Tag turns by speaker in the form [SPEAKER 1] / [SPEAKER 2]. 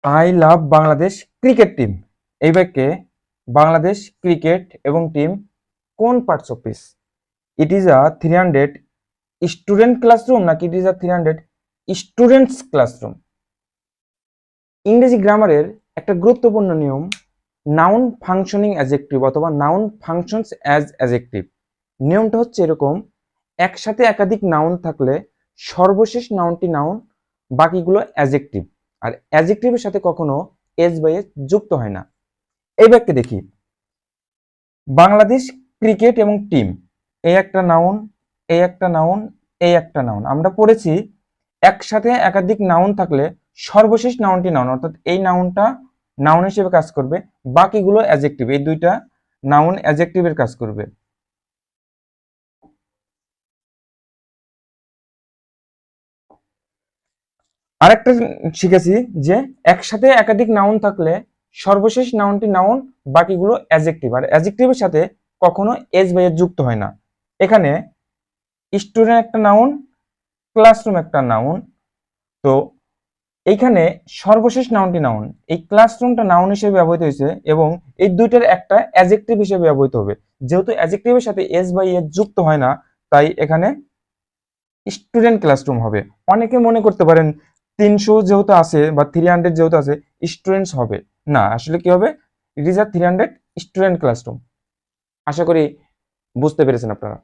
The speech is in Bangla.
[SPEAKER 1] I love Bangladesh cricket team এই বাক্যে বাংলাদেশ ক্রিকেট এবং টিম কোন parts of speech? It is a 300 student classroom নাকি it is a 300 students classroom? ইংরেজি গ্রামারের একটা গুরুত্বপূর্ণ নিয়ম, নাউন ফাংশনিং অ্যাজেক্টিভ অথবা নাউন ফাংশনস অ্যাজ অ্যাজেক্টিভ। নিয়মটা হচ্ছে এরকম, একসাথে একাধিক নাউন থাকলে সর্বশেষ নাউনটি নাউন, বাকিগুলো অ্যাজেক্টিভ। আর অ্যাজেক্টিভের সাথে কখনো এস বাই এস যুক্ত হয় না। এই বাক্যে দেখি, বাংলাদেশ ক্রিকেট এবং টিম, এই একটা নাউন, এই একটা নাউন, এই একটা নাউন। আমরা পড়েছি একসাথে একাধিক নাউন থাকলে সর্বশেষ নাউনটি নাউন, অর্থাৎ এই নাউনটা নাউন হিসেবে কাজ করবে, বাকিগুলো অ্যাজেক্টিভ। এই দুইটা নাউন অ্যাজেক্টিভের কাজ করবে। আরেকটা শিখেছি যে একসাথে একাধিক নাউন থাকলে সর্বশেষ নাউনটি নাউন, বাকিগুলো অ্যাজেক্টিভ। আর অ্যাজেক্টিভের সাথে কখনো এস বাই এস যুক্ত হয় না। এখানে স্টুডেন্ট একটা নাউন, ক্লাসরুম একটা নাউন। তো এইখানে সর্বশেষ নাউনটি নাউন, এই ক্লাসরুমটা নাউন হিসেবে ব্যবহৃত হয়েছে এবং এই দুইটার একটা অ্যাজেক্টিভ হিসেবে ব্যবহৃত হবে। যেহেতু অ্যাজেক্টিভের সাথে এস বাই এস যুক্ত হয় না, তাই এখানে স্টুডেন্ট ক্লাসরুম হবে। অনেকে মনে করতে পারেন 300 যেহেতু আছে বা 300 যেহেতু আছে স্টুডেন্টস হবে না, আসলে কি হবে, it is a 300 student classroom. আশা করি বুঝতে পেরেছেন আপনারা।